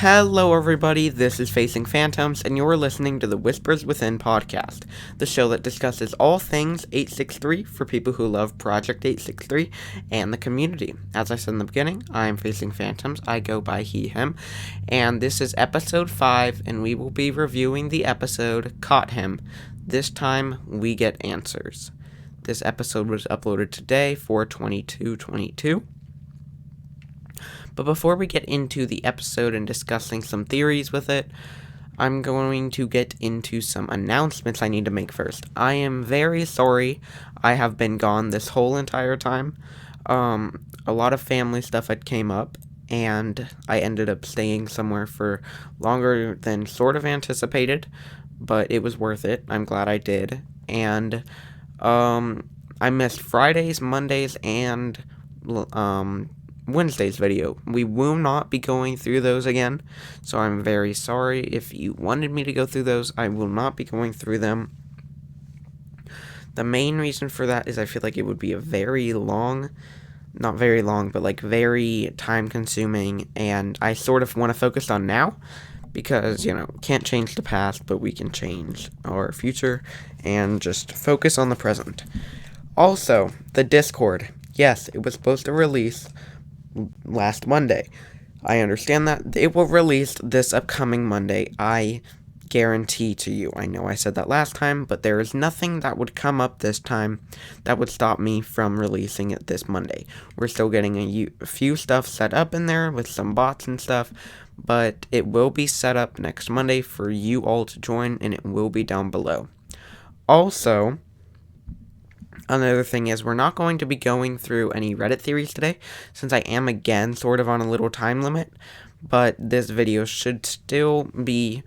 Hello everybody, this is Facing Phantoms, and you're listening to the Whispers Within podcast, the show that discusses all things 863 for people who love Project 863 and the community. As I said in the beginning, I'm Facing Phantoms, I go by he, him, and this is episode 5, and we will be reviewing the episode Caught Him. This time, we get answers. This episode was uploaded today for 4/22/22. But before we get into the episode and discussing some theories with it, I'm going to get into some announcements I need to make first. I am very sorry I have been gone this whole entire time. A lot of family stuff had came up, and I ended up staying somewhere for longer than sort of anticipated, but it was worth it. I'm glad I did. And I missed Fridays, Mondays, and Wednesday's video. We will not be going through those again, so I'm very sorry. If you wanted me to go through those, I will not be going through them. The main reason for that is I feel like it would be a very long, not very long, but like very time consuming, and I sort of want to focus on now, because, can't change the past, but we can change our future, and just focus on the present. Also, the Discord. Yes, it was supposed to release last Monday. I understand that it will release this upcoming Monday. I guarantee to you. I know I said that last time, but there is nothing that would come up this time that would stop me from releasing it this Monday. We're still getting a few stuff set up in there with some bots and stuff, but it will be set up next Monday for you all to join, and it will be down below. Also, another thing is, we're not going to be going through any Reddit theories today, since I am again sort of on a little time limit, but this video should still be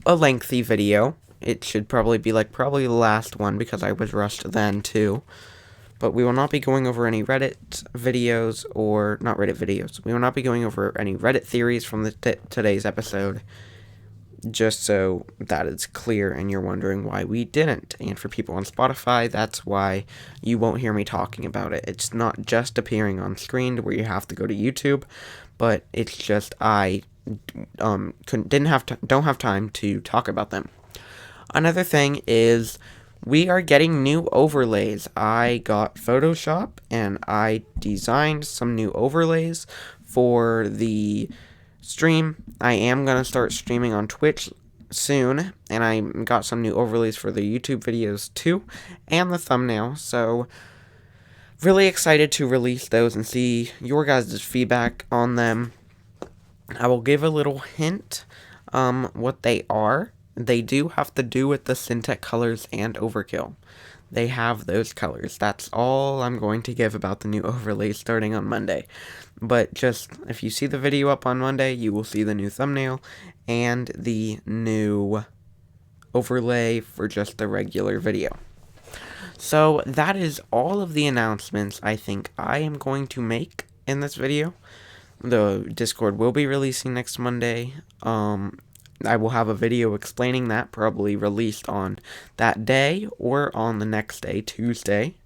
a lengthy video. It should probably be probably the last one, because I was rushed then too. But we will not be going over any Reddit videos, or not Reddit videos. We will not be going over any Reddit theories from today's episode, just so that it's clear and you're wondering why we didn't. And for people on Spotify, that's why you won't hear me talking about it. It's not just appearing on screen where you have to go to YouTube, but it's just I don't have time to talk about them. Another thing is, we are getting new overlays. I got Photoshop and I designed some new overlays for the stream. I am going to start streaming on Twitch soon, and I got some new overlays for the YouTube videos too, and the thumbnail, so really excited to release those and see your guys' feedback on them. I will give a little hint what they are. They do have to do with the Syntec colors and Overkill. They have those colors. That's all I'm going to give about the new overlays starting on Monday. But just, if you see the video up on Monday, you will see the new thumbnail and the new overlay for just the regular video. So that is all of the announcements I think I am going to make in this video. The Discord will be releasing next Monday. I will have a video explaining that, probably released on that day or on the next day, Tuesday.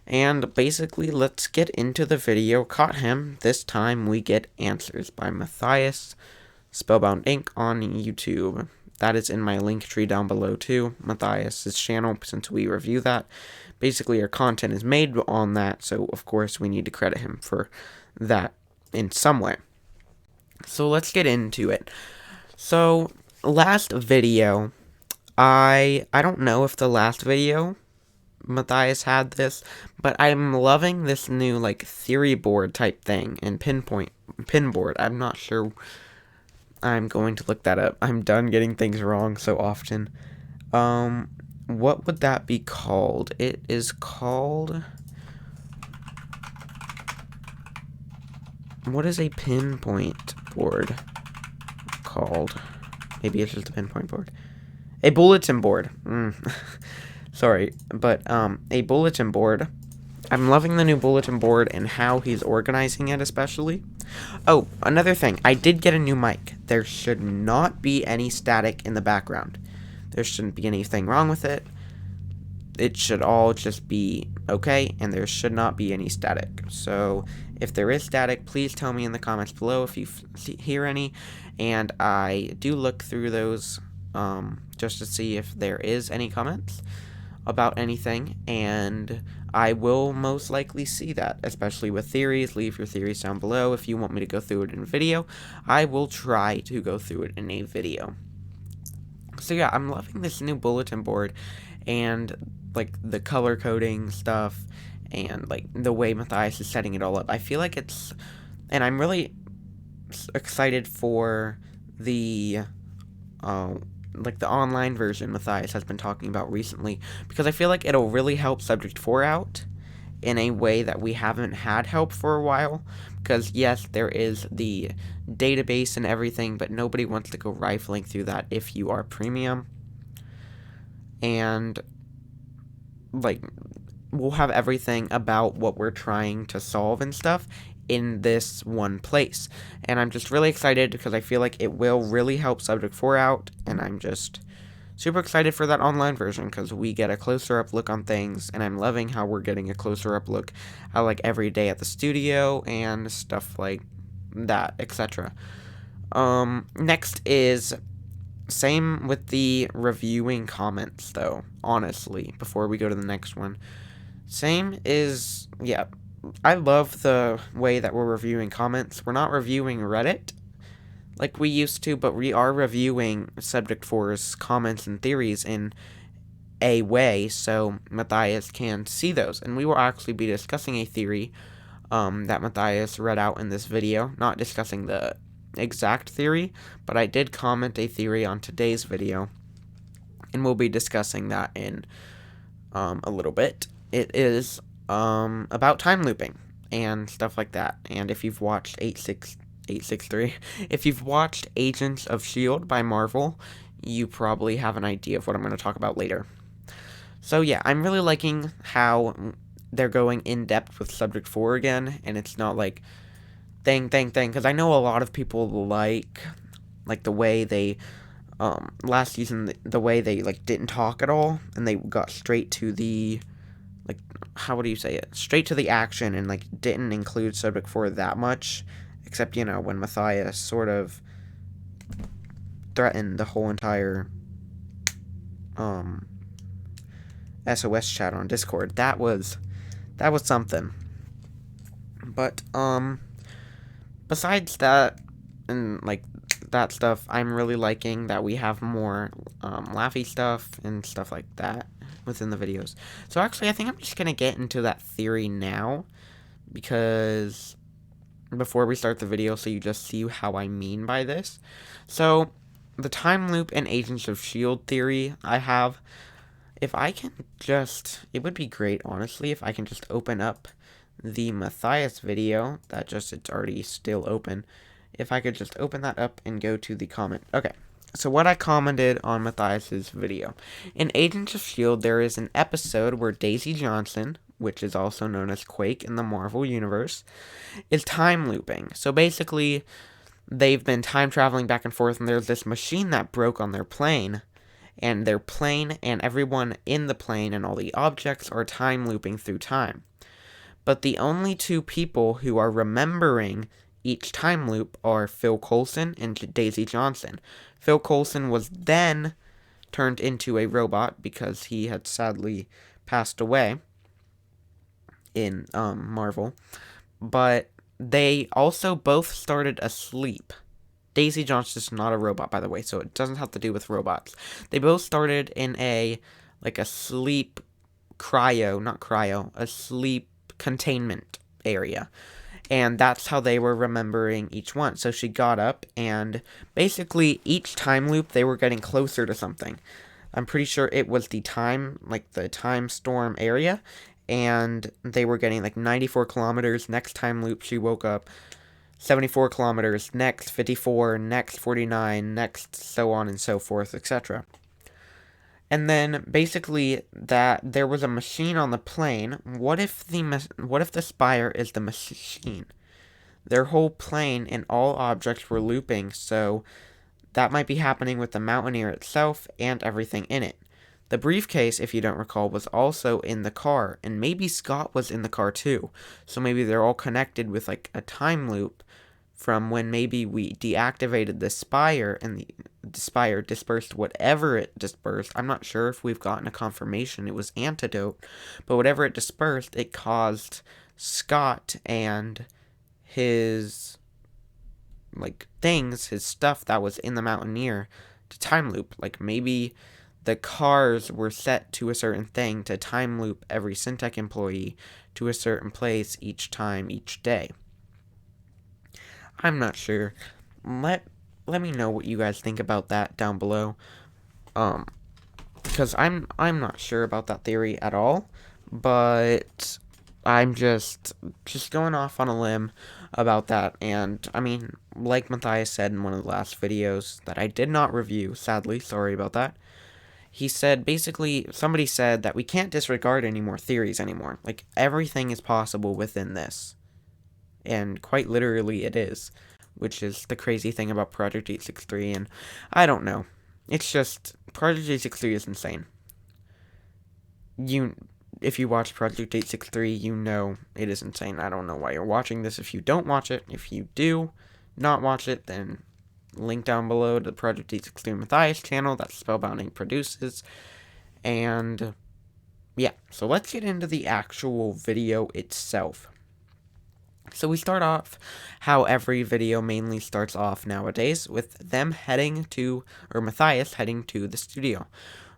And basically, let's get into the video. Caught Him. This time we get answers by Matthias, Spellbound.inc on YouTube. That is in my link tree down below too, Matthias' channel, since we review that. Basically, our content is made on that, so of course we need to credit him for that in some way. So let's get into it. So, last video, I don't know if the last video Matthias had this, but I'm loving this new theory board type thing and pin board. I'm not sure. I'm going to look that up. I'm done getting things wrong so often. What would that be called? It is called, what is a pinpoint board called? Maybe it's just a pinpoint board. A bulletin board. Sorry, but a bulletin board. I'm loving the new bulletin board and how he's organizing it, especially. Oh, another thing. I did get a new mic. There should not be any static in the background. There shouldn't be anything wrong with it. It should all just be okay, and there should not be any static. So, If there is static, please tell me in the comments below if you hear any, and I do look through those just to see if there is any comments about anything, and I will most likely see that, especially with theories. Leave your theories down below if you want me to go through it in a video. I will try to go through it in a video. So yeah, I'm loving this new bulletin board, and like the color coding stuff, and like the way Matthias is setting it all up. I feel like and I'm really excited for the like the online version Matthias has been talking about recently, because I feel like it'll really help Subject 4 out in a way that we haven't had help for a while. Because yes, there is the database and everything, but nobody wants to go rifling through that if you are premium. And like, we'll have everything about what we're trying to solve and stuff in this one place. And I'm just really excited because I feel like it will really help Subject 4 out, and I'm just super excited for that online version because we get a closer up look on things, and I'm loving how we're getting a closer up look at like every day at the studio and stuff like that, etc. Next is same with the reviewing comments though, honestly, before we go to the next one. Same is, yeah, I love the way that we're reviewing comments. We're not reviewing Reddit like we used to, but we are reviewing Subject 4's comments and theories in a way so Matthias can see those. And we will actually be discussing a theory that Matthias read out in this video. Not discussing the exact theory, but I did comment a theory on today's video, and we'll be discussing that in a little bit. It is about time looping and stuff like that. And if you've watched 863, if you've watched Agents of S.H.I.E.L.D. by Marvel, you probably have an idea of what I'm going to talk about later. So yeah, I'm really liking how they're going in depth with Subject 4 again, and it's not like thing, because I know a lot of people like the way they last season, the way they like didn't talk at all, and they got straight to the, like, how would you say it, straight to the action, and like didn't include Subject 4 that much, except, you know, when Matthias sort of threatened the whole entire SOS chat on Discord. That was something. But besides that, and like that stuff, I'm really liking that we have more laughy stuff and stuff like that within the videos. So actually, I think I'm just gonna get into that theory now, because before we start the video, so you just see how I mean by this. So the time loop and Agents of S.H.I.E.L.D. theory I have, if I can just, it would be great, honestly, if I can just open up the Matthias video, it's already still open. If I could just open that up and go to the comment. Okay, so what I commented on Matthias's video. In Agents of S.H.I.E.L.D., there is an episode where Daisy Johnson, which is also known as Quake in the Marvel Universe, is time looping. So basically, they've been time traveling back and forth, and there's this machine that broke on their plane, and their plane and everyone in the plane and all the objects are time looping through time. But the only two people who are remembering each time loop are Phil Coulson and Daisy Johnson. Phil Coulson was then turned into a robot because he had sadly passed away in Marvel. But they also both started asleep. Daisy Johnson is not a robot, by the way, so it doesn't have to do with robots. They both started in a sleep a sleep containment area. And that's how they were remembering each one. So she got up, and basically each time loop they were getting closer to something. I'm pretty sure it was the time storm area, and they were getting like 94 kilometers. Next time loop she woke up, 74 kilometers, next 54, next 49, next so on and so forth, etc. And then basically that there was a machine on the plane. What if the spire is the machine? Their whole plane and all objects were looping, so that might be happening with the Mountaineer itself and everything in it. The briefcase, if you don't recall, was also in the car, and maybe Scott was in the car too. So maybe they're all connected with like a time loop from when maybe we deactivated the spire and the spire dispersed whatever it dispersed. I'm not sure if we've gotten a confirmation it was antidote, but whatever it dispersed, it caused Scott and his like things, his stuff that was in the Mountaineer to time loop. Like maybe the cars were set to a certain thing to time loop every Syntech employee to a certain place each time, each day. I'm not sure. Let me know what you guys think about that down below. Because I'm not sure about that theory at all, but I'm just going off on a limb about that. And I mean, like Matthias said in one of the last videos that I did not review, sadly, sorry about that. He said, basically, somebody said that we can't disregard any more theories anymore. Like, everything is possible within this. And quite literally it is, which is the crazy thing about Project 863, and I don't know. It's just, Project 863 is insane. If you watch Project 863, you know it is insane. I don't know why you're watching this if you don't watch it. If you do not watch it, then link down below to the Project 863 Matthias channel that Spellbound.inc produces. And yeah, so let's get into the actual video itself. So we start off how every video mainly starts off nowadays, with them heading to, or Matthias heading to the studio.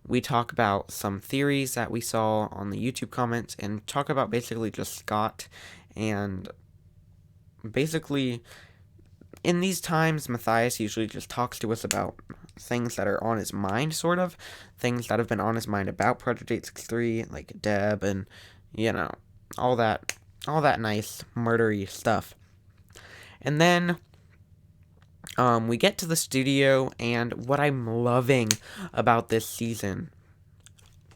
We talk about some theories that we saw on the YouTube comments, and talk about basically just Scott, and basically, in these times, Matthias usually just talks to us about things that are on his mind, sort of, things that have been on his mind about Project 863, like Deb, and, you know, all that nice murdery stuff. And then we get to the studio, and what I'm loving about this season,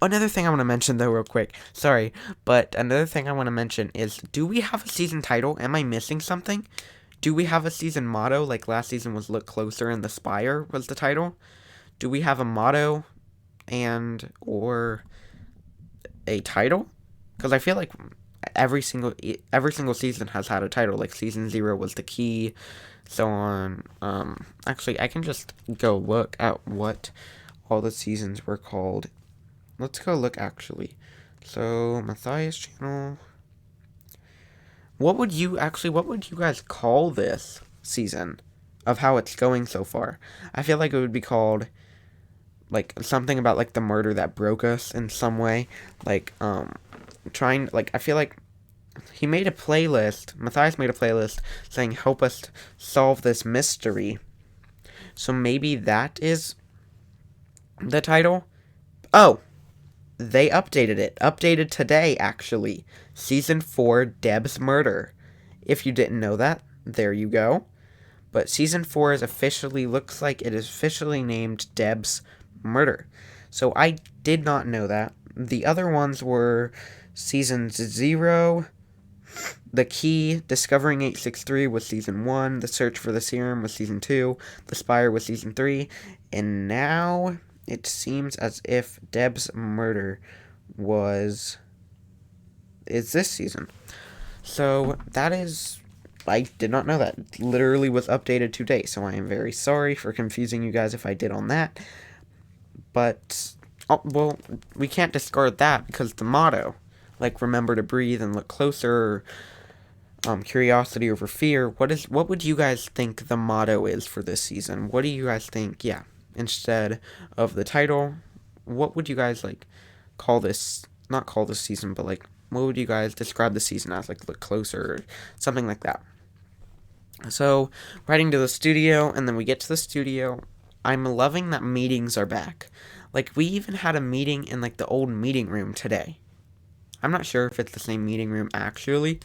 another thing I want to mention though real quick, sorry, but another thing I want to mention is, do we have a season title? Am I missing something? Do we have a season motto? Like last season was Look Closer and the Spire was the title. Do we have a motto and or a title? Because I feel like every single season has had a title. Like season 0 was the key, so on. Actually, I can just go look at what all the seasons were called. Let's go look actually. So Matthias channel. What would you guys call this season of how it's going so far? I feel like it would be called like something about like the murder that broke us in some way. Like I feel like he made a playlist, Matthias made a playlist saying help us solve this mystery. So maybe that is the title. Oh, they updated it. Updated today, actually. Season 4, Deb's Murder. If you didn't know that, there you go. But Season 4 is officially, looks like it is officially named Deb's Murder. So I did not know that. The other ones were Season 0, The Key, Discovering 863 was Season 1, The Search for the Serum was Season 2, The Spire was Season 3, and now it seems as if Deb's Murder is this season. So that is, I did not know that. It literally was updated today, so I am very sorry for confusing you guys if I did on that. But, well, we can't discard that because the motto, like remember to breathe and look closer, curiosity over fear, what would you guys think the motto is for this season? What do you guys think, yeah, instead of the title, what would you guys, like, call this, not call this season, but, like, what would you guys describe the season as, like, look closer, or something like that? So, we're heading to the studio, and then we get to the studio. I'm loving that meetings are back. Like, we even had a meeting in, like, the old meeting room today. I'm not sure if it's the same meeting room, actually,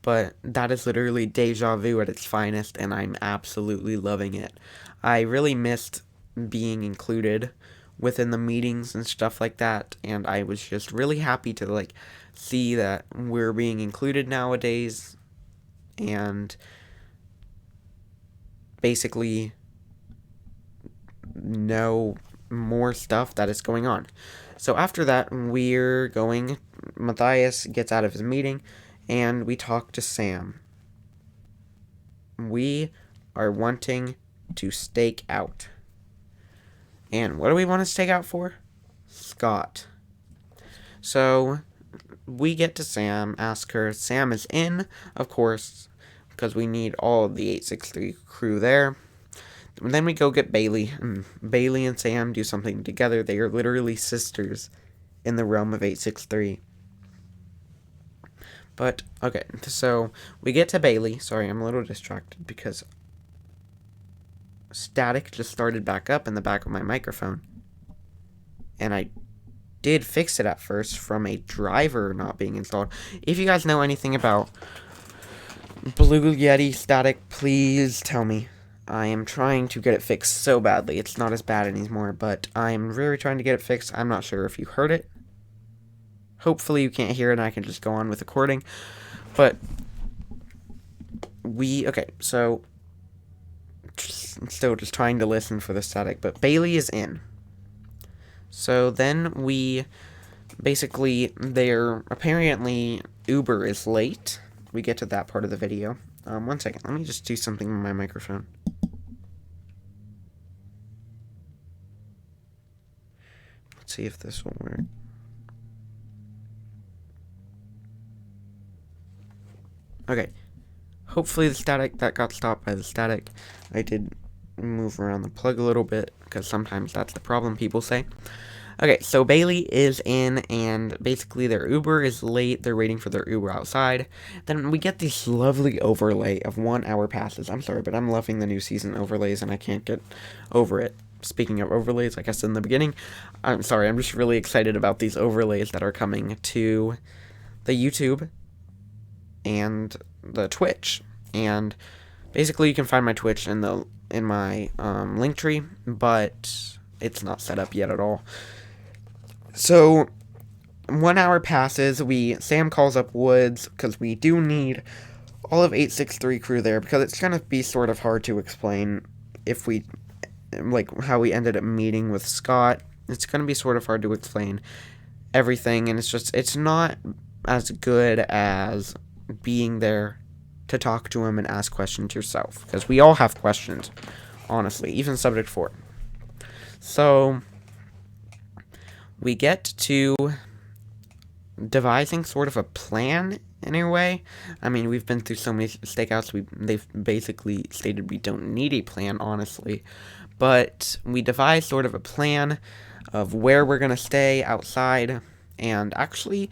but that is literally deja vu at its finest, and I'm absolutely loving it. I really missed being included within the meetings and stuff like that, and I was just really happy to, like, see that we're being included nowadays, and basically know more stuff that is going on. So after that, Matthias gets out of his meeting, and we talk to Sam. We are wanting to stake out. And what do we want to stake out for? Scott. So we get to Sam, ask her. Sam is in, of course, because we need all of the 863 crew there. And then we go get Bailey. Bailey and Sam do something together. They are literally sisters in the realm of 863. But, okay, so we get to Bailey. Sorry, I'm a little distracted because static just started back up in the back of my microphone. And I did fix it at first from a driver not being installed. If you guys know anything about Blue Yeti static, please tell me. I am trying to get it fixed so badly. It's not as bad anymore, but I'm really trying to get it fixed. I'm not sure if you heard it. Hopefully you can't hear it and I can just go on with recording. But okay, so still just trying to listen for the static, but Bailey is in. So then apparently Uber is late. We get to that part of the video. One second, let me just do something with my microphone. Let's see if this will work. Okay, hopefully that got stopped by the static. I did move around the plug a little bit, because sometimes that's the problem, people say. Okay, so Bailey is in, and basically their Uber is late. They're waiting for their Uber outside. Then we get this lovely overlay of 1 hour passes. I'm sorry, but I'm loving the new season overlays, and I can't get over it. Speaking of overlays, like I said in the beginning, I'm sorry, I'm just really excited about these overlays that are coming to the YouTube and the Twitch. And basically you can find my Twitch in my link tree, but it's not set up yet at all. So 1 hour passes. Sam calls up Woods because we do need all of 863 crew there, because it's gonna be sort of hard to explain if we how we ended up meeting with Scott. It's gonna be sort of hard to explain everything, and it's not as good as being there to talk to him and ask questions yourself, because we all have questions, honestly, even subject 4. So we get to devising sort of a plan in a way. I mean, we've been through so many stakeouts, they've basically stated we don't need a plan, honestly, but we devised sort of a plan of where we're gonna stay outside. And actually,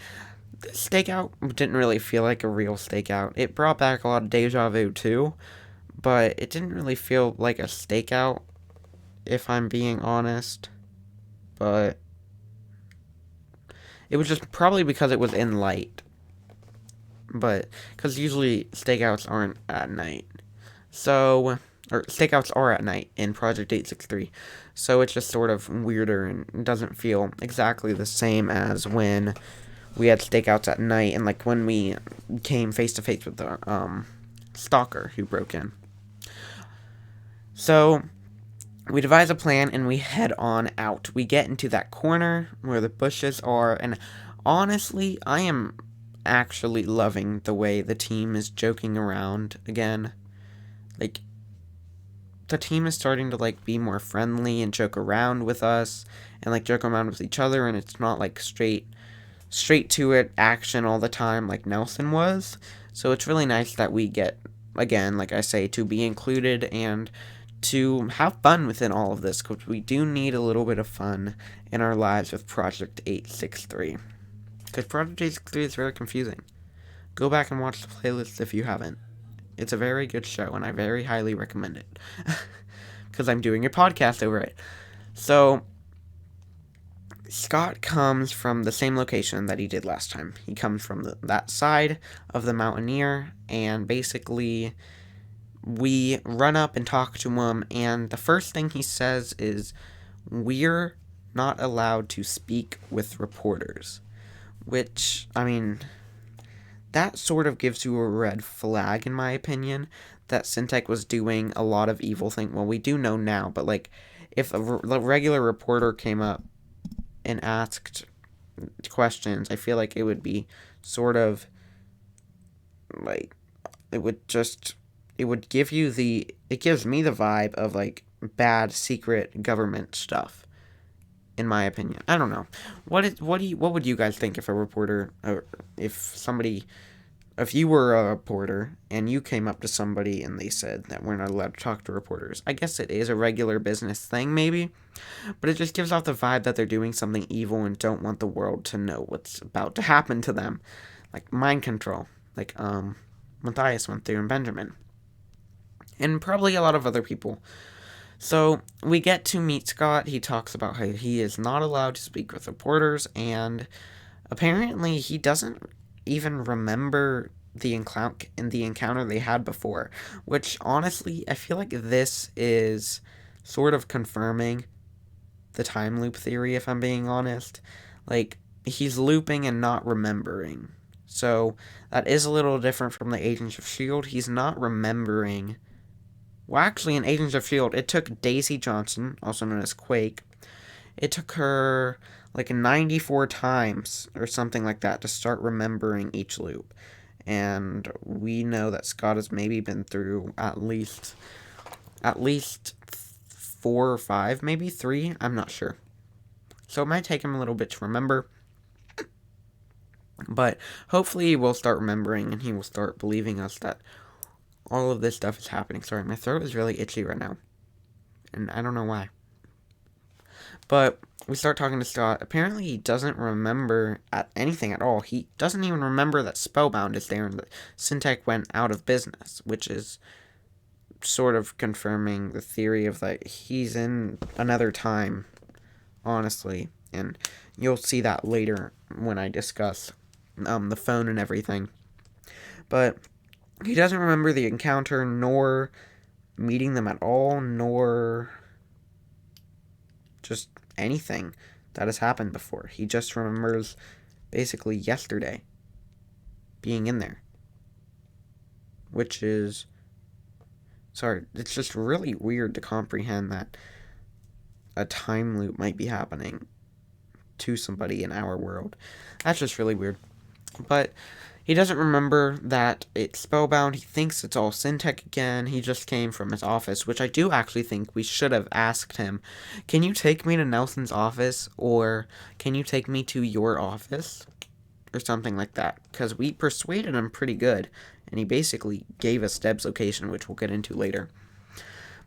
the stakeout didn't really feel like a real stakeout. It brought back a lot of deja vu too, but it didn't really feel like a stakeout, if I'm being honest. But it was just probably because it was in light. But because usually stakeouts aren't at night. So, or stakeouts are at night in Project 863. So it's just sort of weirder and doesn't feel exactly the same as when we had stakeouts at night, and like when we came face to face with the stalker who broke in. So we devise a plan and we head on out. We get into that corner where the bushes are, and honestly, I am actually loving the way the team is joking around again. Like, the team is starting to be more friendly and joke around with us, and joke around with each other, and it's not straight to it action all the time like Nelson was. So it's really nice that we get, again, like I say, to be included and to have fun within all of this, because we do need a little bit of fun in our lives with Project 863. Because Project 863 is very confusing. Go back and watch the playlist if you haven't. It's a very good show, and I very highly recommend it. Because I'm doing a podcast over it. So Scott comes from the same location that he did last time. He comes from that side of the Mountaineer, and basically we run up and talk to him, and the first thing he says is, "We're not allowed to speak with reporters." Which, I mean, that sort of gives you a red flag, in my opinion, that Syntech was doing a lot of evil things. Well, we do know now, but if a regular reporter came up and asked questions, I feel like it would be sort of like it gives me the vibe of like bad secret government stuff, in my opinion. I don't know. What would you guys think if a reporter, or if you were a reporter and you came up to somebody and they said that we're not allowed to talk to reporters? I guess it is a regular business thing, maybe, but it just gives off the vibe that they're doing something evil and don't want the world to know what's about to happen to them, like mind control, like Matthias went through and Benjamin, and probably a lot of other people. So we get to meet Scott. He talks about how he is not allowed to speak with reporters, and apparently he doesn't even remember the encounter they had before, which honestly I feel like this is sort of confirming the time loop theory, if I'm being honest. Like, he's looping and not remembering. So that is a little different from the Agents of S.H.I.E.L.D. He's not remembering. Well, actually, in Agents of S.H.I.E.L.D., it took Daisy Johnson, also known as Quake, it took her like 94 times or something like that to start remembering each loop. And we know that Scott has maybe been through at least 4 or 5, maybe 3, I'm not sure. So it might take him a little bit to remember. But hopefully he will start remembering and he will start believing us that all of this stuff is happening. Sorry, my throat is really itchy right now. And I don't know why. But we start talking to Scott. Apparently he doesn't remember anything at all. He doesn't even remember that Spellbound is there and that Syntech went out of business, which is sort of confirming the theory of that he's in another time, honestly. And you'll see that later when I discuss the phone and everything. But he doesn't remember the encounter, nor meeting them at all, nor just anything that has happened before. He just remembers basically yesterday being in there. Which is... Sorry, it's just really weird to comprehend that a time loop might be happening to somebody in our world. That's just really weird. But he doesn't remember that it's Spellbound. He thinks it's all Syntech again. He just came from his office, which I do actually think we should have asked him, can you take me to Nelson's office, or can you take me to your office? Or something like that. Because we persuaded him pretty good, and he basically gave us Deb's location, which we'll get into later.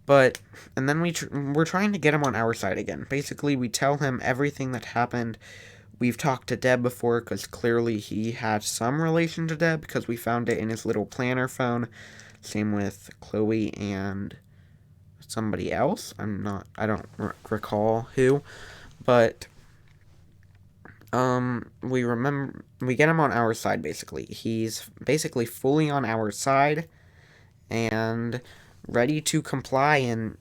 But, and then we're trying to get him on our side again. Basically, we tell him everything that happened. We've talked to Deb before, because clearly he had some relation to Deb, because we found it in his little planner phone. Same with Chloe and somebody else. I don't recall who. But, we get him on our side, basically. He's basically fully on our side, and ready to comply, and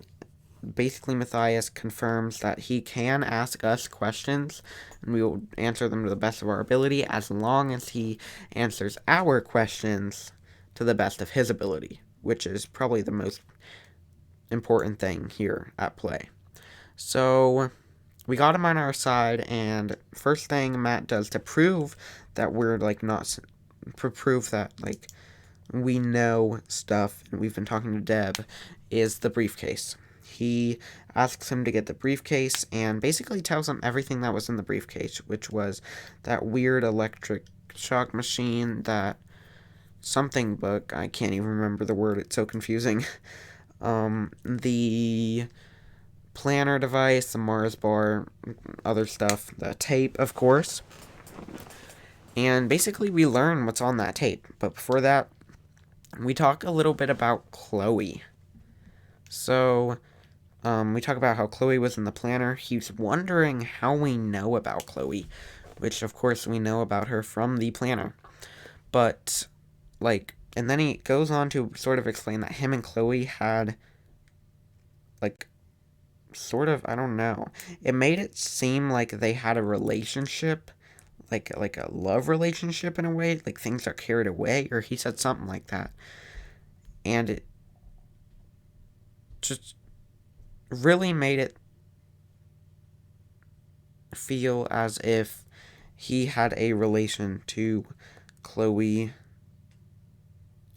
basically Matthias confirms that he can ask us questions, and we will answer them to the best of our ability, as long as he answers our questions to the best of his ability, which is probably the most important thing here at play. So we got him on our side, and first thing Matt does to prove that we're prove that we know stuff and we've been talking to Deb is the briefcase. He asks him to get the briefcase and basically tells him everything that was in the briefcase, which was that weird electric shock machine, that something book, I can't even remember the word, it's so confusing, the planner device, the Mars bar, other stuff, the tape, of course. And basically we learn what's on that tape. But before that, we talk a little bit about Chloe. So, we talk about how Chloe was in the planner. He's wondering how we know about Chloe, which of course we know about her from the planner. But, and then he goes on to sort of explain that him and Chloe had, I don't know. It made it seem like they had a relationship, like a love relationship in a way, like things are carried away, or he said something like that. And it just really made it feel as if he had a relation to Chloe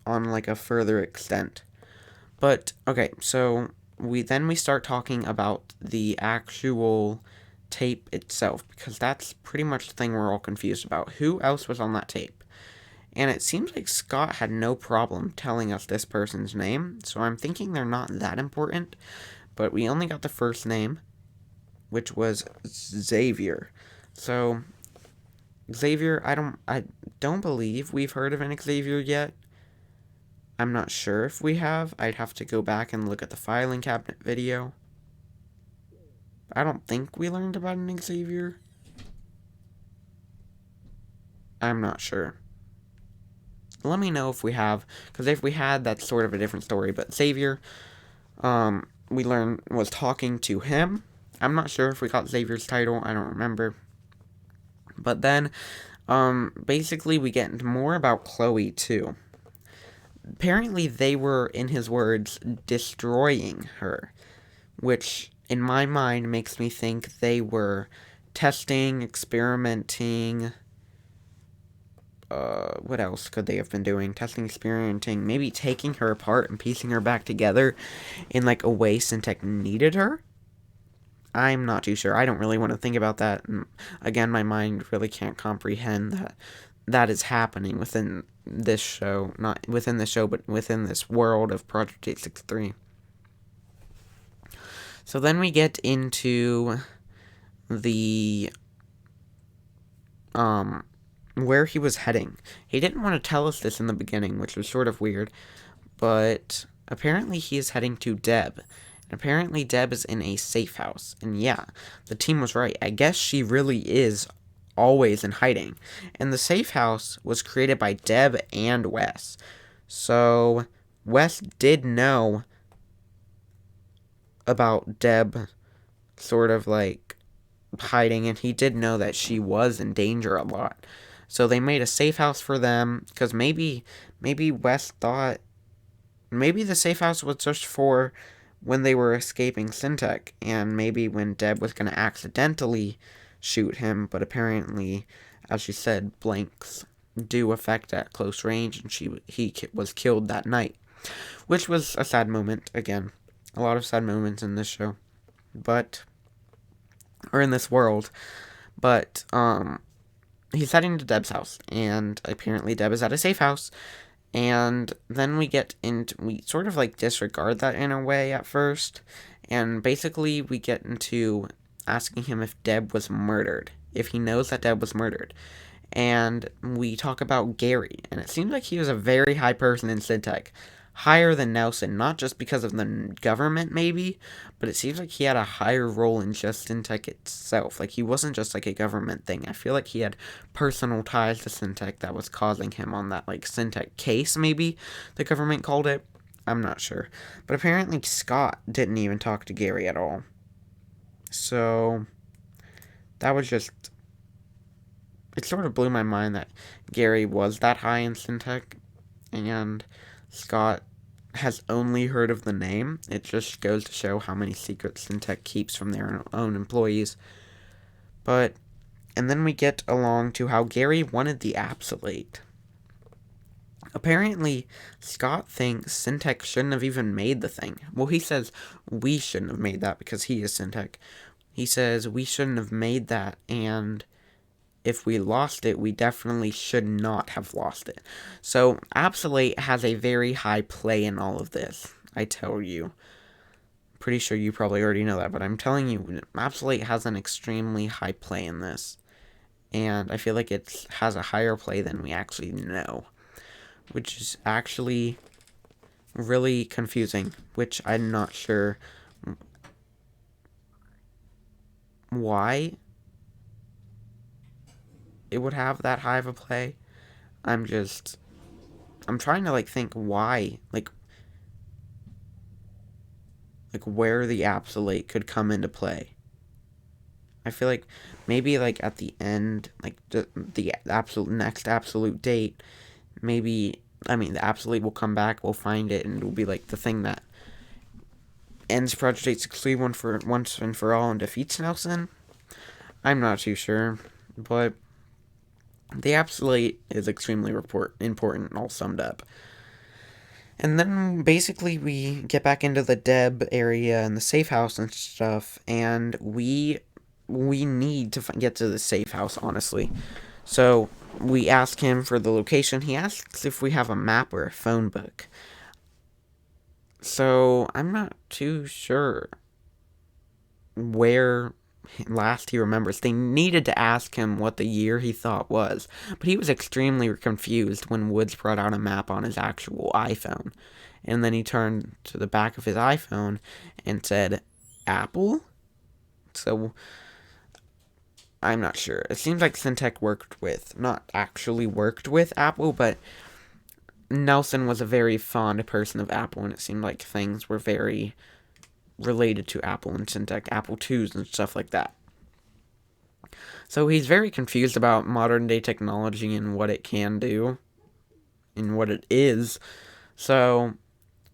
on like a further extent. But okay, so we start talking about the actual tape itself, because that's pretty much the thing we're all confused about. Who else was on that tape? And it seems like Scott had no problem telling us this person's name, so I'm thinking they're not that important, but we only got the first name, which was Xavier. So Xavier, I don't believe we've heard of an Xavier yet. I'm not sure if we have. I'd have to go back and look at the filing cabinet video. I don't think we learned about an Xavier. I'm not sure. Let me know if we have, because if we had, that's sort of a different story. But Xavier, we learned, was talking to him. I'm not sure if we got Xavier's title. I don't remember. But then, basically, we get more about Chloe, too. Apparently, they were, in his words, destroying her, which, in my mind, makes me think they were testing, experimenting. What else could they have been doing? Testing, experimenting, maybe taking her apart and piecing her back together in, like, a way Syntech needed her? I'm not too sure. I don't really want to think about that. And again, my mind really can't comprehend that that is happening within this show. Not within this show, but within this world of Project 863. So then we get into the where he was heading. He didn't want to tell us this in the beginning, which was sort of weird, but apparently he is heading to Deb. And apparently Deb is in a safe house. And yeah, the team was right. I guess she really is always in hiding. And the safe house was created by Deb and Wes. So Wes did know about Deb sort of like hiding, and he did know that she was in danger a lot. So they made a safe house for them, because maybe Wes thought maybe the safe house was just for when they were escaping Syntech, and maybe when Deb was going to accidentally shoot him, but apparently, as you said, blanks do affect at close range, and he was killed that night, which was a sad moment. Again, a lot of sad moments in this show, or in this world, but he's heading to Deb's house, and apparently Deb is at a safe house. And then we sort of like disregard that in a way at first, and basically we get into asking him if Deb was murdered, if he knows that Deb was murdered. And we talk about Gary, and it seems like he was a very high person in Syntech, higher than Nelson, not just because of the government maybe, but it seems like he had a higher role in just Syntech itself. Like, he wasn't just like a government thing. I feel like he had personal ties to Syntech that was causing him on that like Syntech case, maybe the government called it. I'm not sure. But apparently Scott didn't even talk to Gary at all. So that was just, it sort of blew my mind that Gary was that high in Syntech, and Scott has only heard of the name. It just goes to show how many secrets Syntech keeps from their own employees. And then we get along to how Gary wanted the Absolate. Apparently, Scott thinks Syntech shouldn't have even made the thing. Well, he says we shouldn't have made that because he is Syntech. He says we shouldn't have made that, and if we lost it, we definitely should not have lost it. So, Absolate has a very high play in all of this, I tell you. Pretty sure you probably already know that, but I'm telling you, Absolate has an extremely high play in this. And I feel like it has a higher play than we actually know, which is actually really confusing, which I'm not sure why it would have that high of a play. I'm trying to like think why, like where the Absolate could come into play. I feel like maybe like at the end, like the absolute next absolute date, maybe, I mean, the Absolate will come back, we'll find it, and it'll be like the thing that ends Project 863 once and for all and defeats Nelson. I'm not too sure, but the app slate is extremely important, all summed up. And then basically we get back into the Deb area and the safe house and stuff, and we need to get to the safe house, honestly. So we ask him for the location. He asks if we have a map or a phone book. So I'm not too sure where last he remembers. They needed to ask him what the year he thought was, but he was extremely confused when Woods brought out a map on his actual iPhone. And then he turned to the back of his iPhone and said, Apple? So I'm not sure. It seems like Syntech not actually worked with Apple, but Nelson was a very fond person of Apple, and it seemed like things were very related to Apple and Syntech, Apple IIs and stuff like that. So he's very confused about modern day technology and what it can do and what it is. So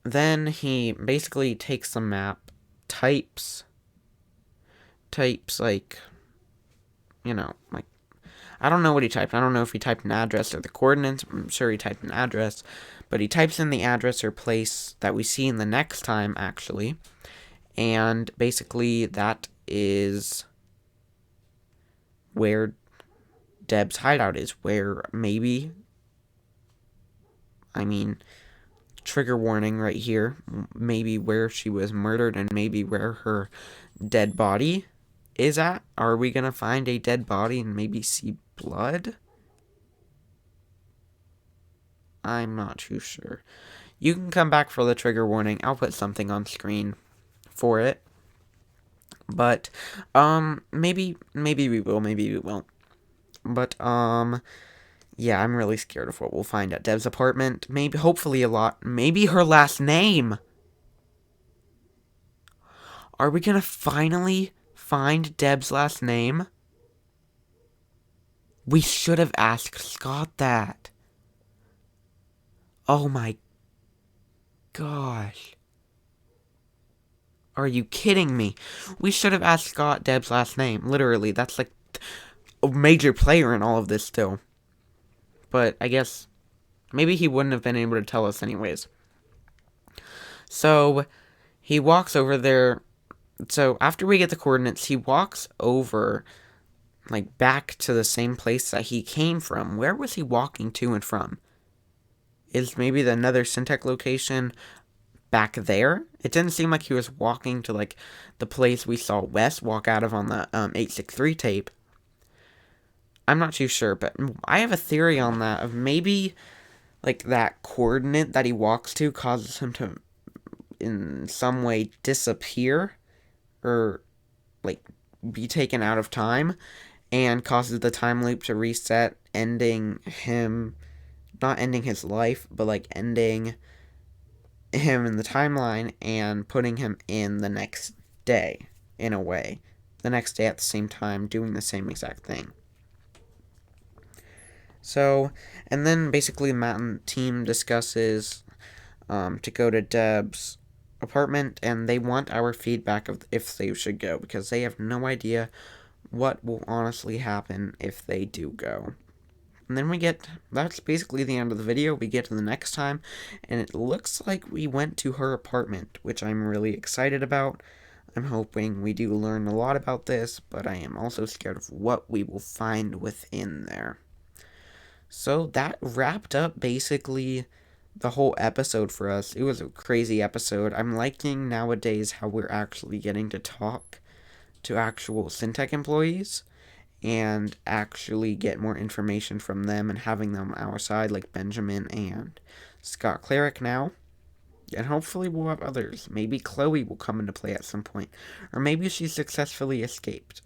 then he basically takes the map, types like, like, I don't know what he typed. I don't know if he typed an address or the coordinates. I'm sure he typed an address. But he types in the address or place that we see in the next time, actually. And basically, that is where Deb's hideout is. Where maybe, trigger warning right here. Maybe where she was murdered and maybe where her dead body is at. Are we going to find a dead body and maybe see blood? I'm not too sure. You can come back for the trigger warning. I'll put something on screen for it. But, maybe we will, maybe we won't. But, yeah, I'm really scared of what we'll find at Deb's apartment. Maybe, hopefully a lot. Maybe her last name. Are we gonna finally find Deb's last name? We should have asked Scott that. Oh my gosh. Are you kidding me? We should have asked Scott Deb's last name. Literally, that's like a major player in all of this still. But I guess maybe he wouldn't have been able to tell us anyways. So he walks over there. So after we get the coordinates, he walks over, like, back to the same place that he came from. Where was he walking to and from? Is maybe another Syntech location back there? It didn't seem like he was walking to, like, the place we saw Wes walk out of on the 863 tape. I'm not too sure, but I have a theory on that of maybe, like, that coordinate that he walks to causes him to, in some way, disappear or, like, be taken out of time and causes the time loop to reset, ending him, not ending his life, but, like, ending him in the timeline and putting him in the next day, in a way. The next day at the same time, doing the same exact thing. So, and then basically the Mountain team discusses to go to Deb's apartment, and they want our feedback of if they should go, because they have no idea what will honestly happen if they do go. And then that's basically the end of the video. We get to the next time, and it looks like we went to her apartment, which I'm really excited about. I'm hoping we do learn a lot about this, but I am also scared of what we will find within there. So that wrapped up basically the whole episode for us. It was a crazy episode. I'm liking nowadays how we're actually getting to talk to actual Syntech employees and actually get more information from them and having them on our side, like Benjamin and Scott Cleric now. And hopefully we'll have others. Maybe Chloe will come into play at some point. Or maybe she successfully escaped.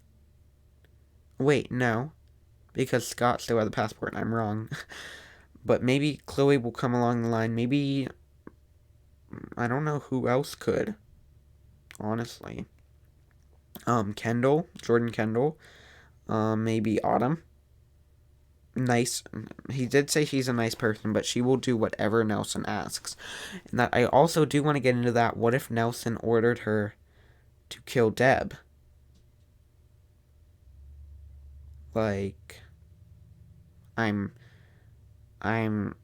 Wait, no. Because Scott still has the passport. I'm wrong. But maybe Chloe will come along the line. Maybe, I don't know who else could. Honestly. Jordan Kendall. Maybe Autumn. Nice. He did say she's a nice person, but she will do whatever Nelson asks. And that I also do want to get into that. What if Nelson ordered her to kill Deb? Like, I'm I'm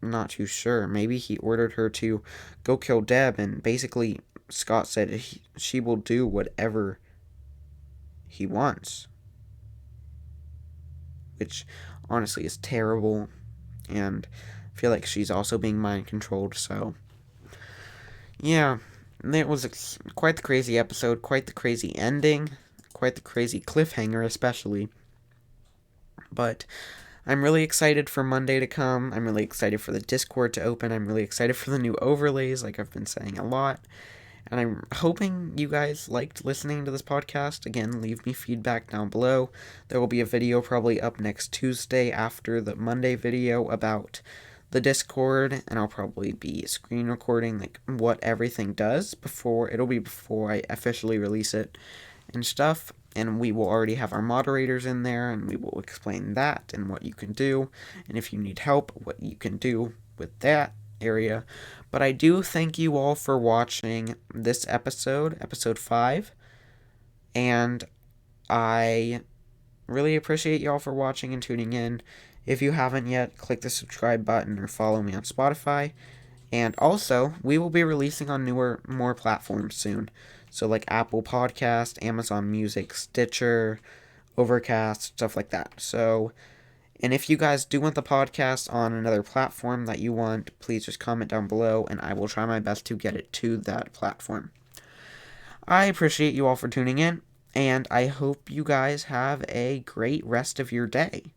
not too sure. Maybe he ordered her to go kill Deb, and basically Scott said she will do whatever he wants, which honestly is terrible, and I feel like she's also being mind controlled. So yeah, it was quite the crazy episode, quite the crazy ending, quite the crazy cliffhanger, especially. But I'm really excited for Monday to come. I'm really excited for the Discord to open. I'm really excited for the new overlays, like I've been saying a lot. And I'm hoping you guys liked listening to this podcast. Again, leave me feedback down below. There will be a video probably up next Tuesday after the Monday video about the Discord, and I'll probably be screen recording like what everything does before I officially release it and stuff. And we will already have our moderators in there, and we will explain that and what you can do, and if you need help, what you can do with that area. But I do thank you all for watching this episode 5, and I really appreciate y'all for watching and tuning in. If you haven't yet, click the subscribe button or follow me on Spotify. And also, we will be releasing on more platforms soon. So like Apple Podcast, Amazon Music, Stitcher, Overcast, stuff like that. So, and if you guys do want the podcast on another platform that you want, please just comment down below, and I will try my best to get it to that platform. I appreciate you all for tuning in, and I hope you guys have a great rest of your day.